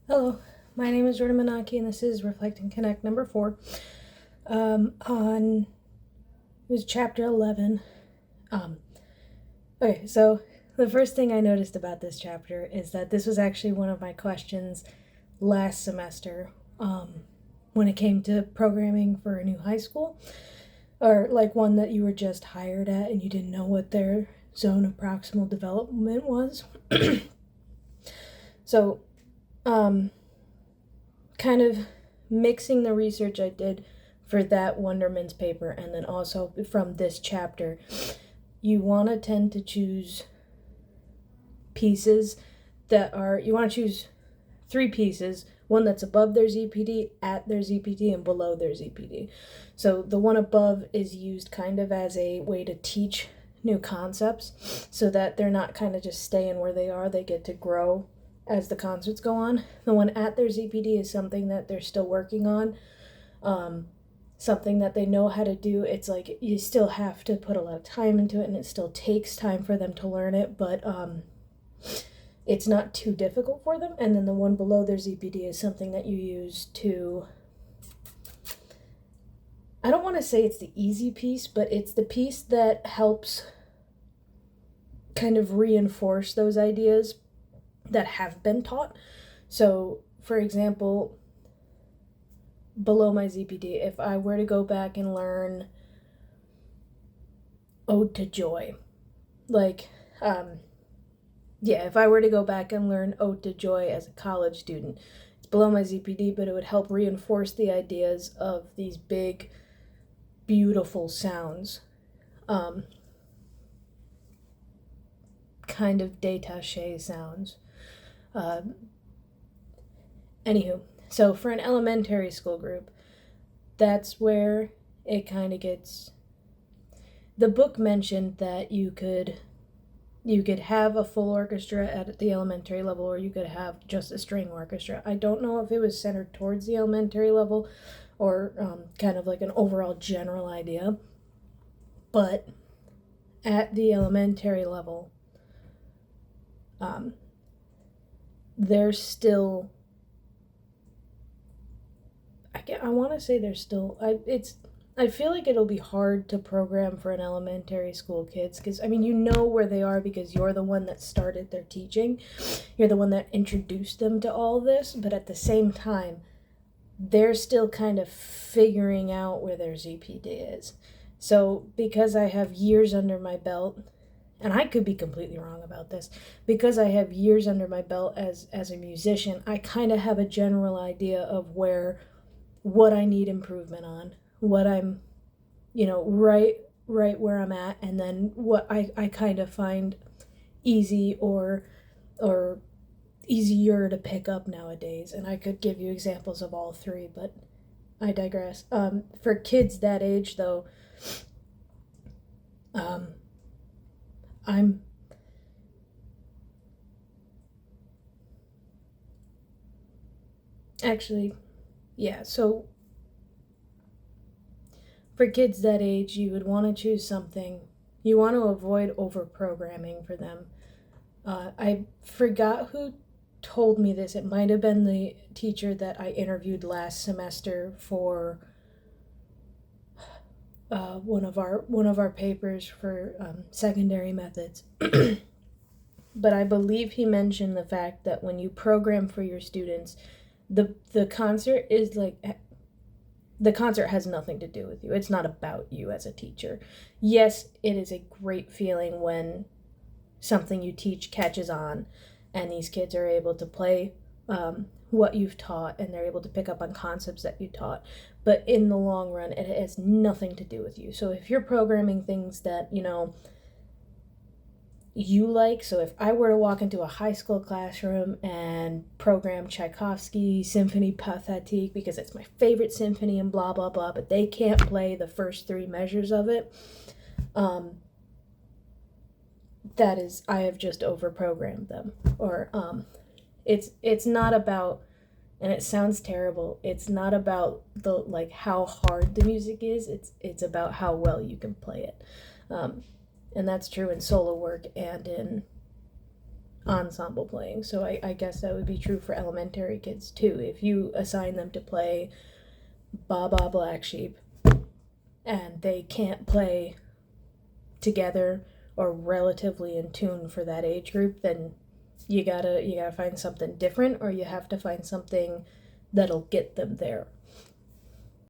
Hello, my name is Jordan Manaki, and this is Reflect and Connect number 4. It was chapter 11. Okay, so the first thing I noticed about this chapter is that this was actually one of my questions last semester when it came to programming for a new high school, or like one that you were just hired at and you didn't know what their zone of proximal development was. So, kind of mixing the research I did for that Wonderman's paper and then also from this chapter, you want to tend to choose pieces you want to choose 3 pieces, one that's above their ZPD, at their ZPD, and below their ZPD. So the one above is used kind of as a way to teach new concepts so that they're not kind of just staying where they are, they get to grow as the concerts go on. The one at their ZPD is something that they're still working on, something that they know how to do. It's like you still have to put a lot of time into it, and it still takes time for them to learn it, but it's not too difficult for them. And then the one below their ZPD is something that you use to, I don't want to say it's the easy piece, but it's the piece that helps kind of reinforce those ideas that have been taught. So, for example, below my ZPD, if I were to go back and learn Ode to Joy, if I were to go back and learn Ode to Joy as a college student, it's below my ZPD, but it would help reinforce the ideas of these big, beautiful sounds. Kind of détaché sounds. Anywho, so for an elementary school group, that's where it kind of gets. The book mentioned that you could have a full orchestra at the elementary level, or you could have just a string orchestra. I don't know if it was centered towards the elementary level or kind of like an overall general idea, but at the elementary level, there's still, I want to say there's still, I feel like it'll be hard to program for an elementary school kids because, I mean, you know where they are because you're the one that started their teaching. You're the one that introduced them to all this, but at the same time, they're still kind of figuring out where their ZPD is. So because I have years under my belt, and I could be completely wrong about this, because I have years under my belt as a musician, I kind of have a general idea of what I need improvement on, what I'm, right where I'm at, and then what I kind of find easy or easier to pick up nowadays. And I could give you examples of all 3, but I digress. For kids that age, though, I'm actually, yeah, so for kids that age, you would want to choose something. You want to avoid over programming for them. I forgot who told me this. It might have been the teacher that I interviewed last semester for one of our papers for secondary methods. But I believe he mentioned the fact that when you program for your students, the concert is like, the concert has nothing to do with you. It's not about you as a teacher. Yes, it is a great feeling when something you teach catches on and these kids are able to play what you've taught and they're able to pick up on concepts that you taught. But in the long run, it has nothing to do with you. So if you're programming things that, you like, so if I were to walk into a high school classroom and program Tchaikovsky Symphony Pathétique because it's my favorite symphony and blah blah blah, but they can't play the first 3 measures of it, that is, I have just overprogrammed them. Or it's not about, and it sounds terrible, it's not about the how hard the music is, it's about how well you can play it. And that's true in solo work and in ensemble playing. So I guess that would be true for elementary kids too. If you assign them to play Baa Baa Black Sheep and they can't play together or relatively in tune for that age group, then you gotta find something different, or you have to find something that'll get them there.